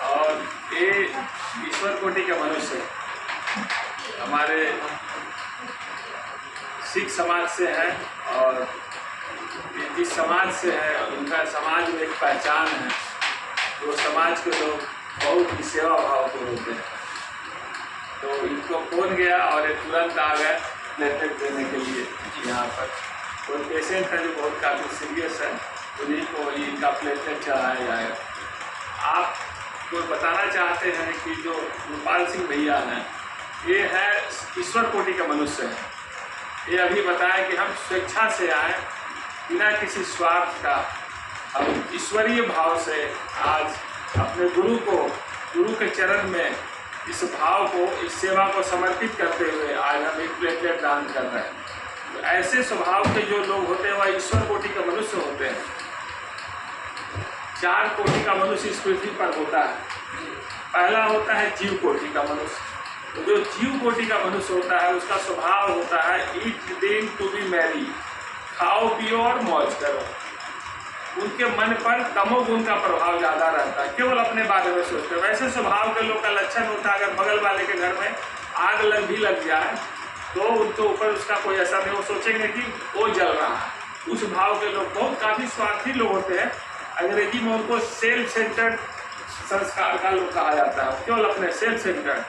और ये ईश्वर कोटि के मनुष्य हमारे सिख समाज से है और जिस समाज से है उनका समाज में एक पहचान है। तो समाज के लोग बहुत ही सेवा भाव के होते हैं। तो इनको फोन गया और ये तुरंत आ गए प्लेटलेट देने के लिए यहाँ पर। कोई पेशेंट है जो बहुत काफ़ी सीरियस है, उन्हीं को इनका प्लेटलेट चढ़ाया जाएगा। आप कोई बताना चाहते हैं कि जो गोपाल सिंह भैया हैं ये है ईश्वर कोटि का मनुष्य है। ये अभी बताया कि हम स्वेच्छा से आए बिना किसी स्वार्थ का, हम ईश्वरीय भाव से आज अपने गुरु के चरण में इस भाव को, इस सेवा को समर्पित करते हुए आज हम एक प्लेटलेट दान कर रहे हैं। तो ऐसे स्वभाव के जो लोग होते हैं वह ईश्वर कोटि का मनुष्य होते हैं। 4 कोटि का मनुष्य इस पृथ्वी पर होता है। पहला होता है जीव कोटि का मनुष्य। तो जो जीव कोटि का मनुष्य होता है उसका स्वभाव होता है eat drink to be merry, खाओ पियो और मौज करो। उनके मन पर तमोगुण का प्रभाव ज़्यादा रहता है, केवल अपने बारे में सोचते हैं। वैसे स्वभाव के लोग का लक्षण होता है अगर बगल वाले के घर में आग लग जाए तो उनके ऊपर उसका कोई असर नहीं, वो सोचेंगे कि वो जल रहा है। उस भाव के लोग बहुत काफ़ी स्वार्थी लोग होते हैं। अंग्रेजी में उनको सेल्फ सेंटर्ड संस्कार का लोग कहा जाता है, केवल अपने सेल्फ सेंटर्ड।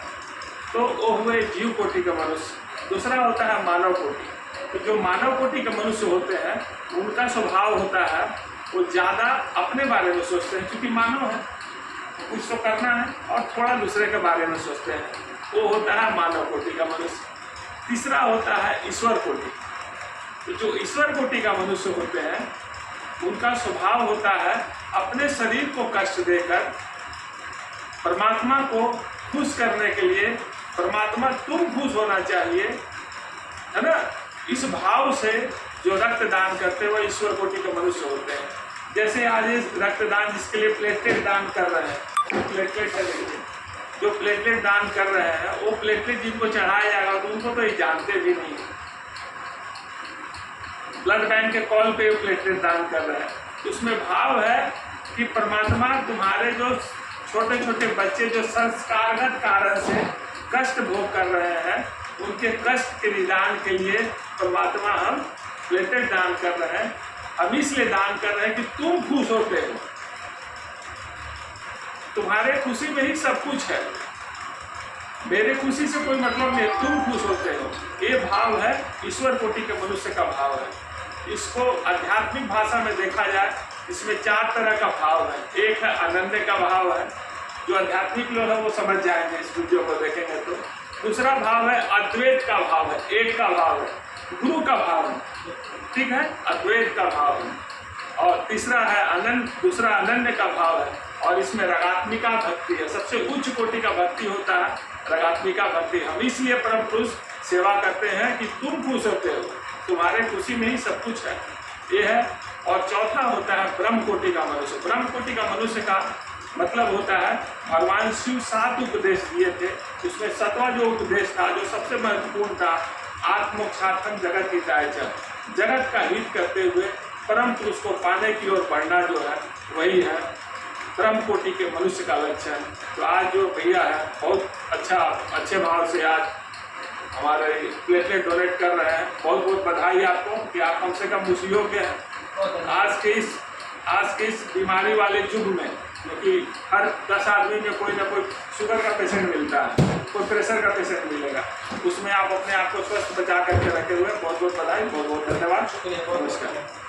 तो वो हुए जीव कोटि का मनुष्य। दूसरा होता है मानव कोटि। तो जो मानव कोटि के मनुष्य होते हैं उनका स्वभाव होता है वो ज़्यादा अपने बारे में सोचते हैं, क्योंकि मानव है कुछ तो करना है और थोड़ा दूसरे के बारे में सोचते हैं। वो होता है मानव कोटि का मनुष्य। तीसरा होता है ईश्वर कोटि। तो जो ईश्वर कोटि का मनुष्य होते हैं उनका स्वभाव होता है अपने शरीर को कष्ट देकर परमात्मा को खुश करने के लिए, परमात्मा तुम खुश होना चाहिए, है ना, इस भाव से जो रक्तदान करते हैं वह ईश्वर कोटि के मनुष्य होते हैं। जैसे आज इस रक्तदान जिसके लिए प्लेटलेट दान कर रहे हैं, प्लेटलेट है, जो प्लेटलेट दान कर रहे हैं वो प्लेटलेट जिनको चढ़ाया जाएगा तो उनको तो ये जानते भी नहीं, ब्लड बैंक के कॉल पे प्लेटलेट दान कर रहे हैं। उसमें भाव है कि परमात्मा तुम्हारे जो छोटे छोटे बच्चे जो संस्कारगत कारण से कष्ट भोग कर रहे हैं उनके कष्ट के निदान के लिए परमात्मा हम प्लेटलेट दान कर रहे हैं। हम इसलिए दान कर रहे हैं कि तुम खुश होते हो, तुम्हारे खुशी में ही सब कुछ है, मेरे खुशी से कोई मतलब नहीं, तुम खुश होते हो। ये भाव है ईश्वर कोटि के मनुष्य का भाव है। इसको आध्यात्मिक भाषा में देखा जाए इसमें 4 तरह का भाव है। एक है अनन्य का भाव है, जो आध्यात्मिक लोग हैं वो समझ जाएंगे इस वीडियो को देखेंगे तो। दूसरा भाव है अद्वैत का भाव है, एक का भाव है, गुरु का भाव है, ठीक है, अद्वैत का भाव है। और तीसरा है दूसरा अनन्य का भाव है और इसमें रगात्मिका भक्ति है। सबसे उच्च कोटि का भक्ति होता है रगात्मिका भक्ति। हम इसलिए परम पुरुष सेवा करते हैं कि तुम खुश होते हो, तुम्हारे खुशी में ही सब कुछ है, ये है। और चौथा होता है ब्रह्म कोटि का मनुष्य। ब्रह्म कोटि का मनुष्य का मतलब होता है भगवान शिव 7 उपदेश दिए थे, उसमें 7वां जो उपदेश था जो सबसे महत्वपूर्ण था, आत्मोक्षार्थम जगत हिताय च, जगत का हित करते हुए परम पुरुष को पाने की ओर बढ़ना जो है वही है ब्रह्म कोटि के मनुष्य का लक्षण। तो आज जो भैया है बहुत अच्छे भाव से आज हमारे प्लेटलेट डोनेट कर रहे हैं। बहुत बहुत बधाई आपको कि आप कम से कम उस योग्य हैं आज के इस बीमारी वाले युग में, क्योंकि हर 10 आदमी में कोई ना कोई शुगर का पेशेंट मिलता है, कोई प्रेशर का पेशेंट मिलेगा। उसमें आप अपने आप को स्वस्थ बचा करके रखे हुए बहुत बहुत बधाई, बहुत बहुत धन्यवाद, नमस्कार।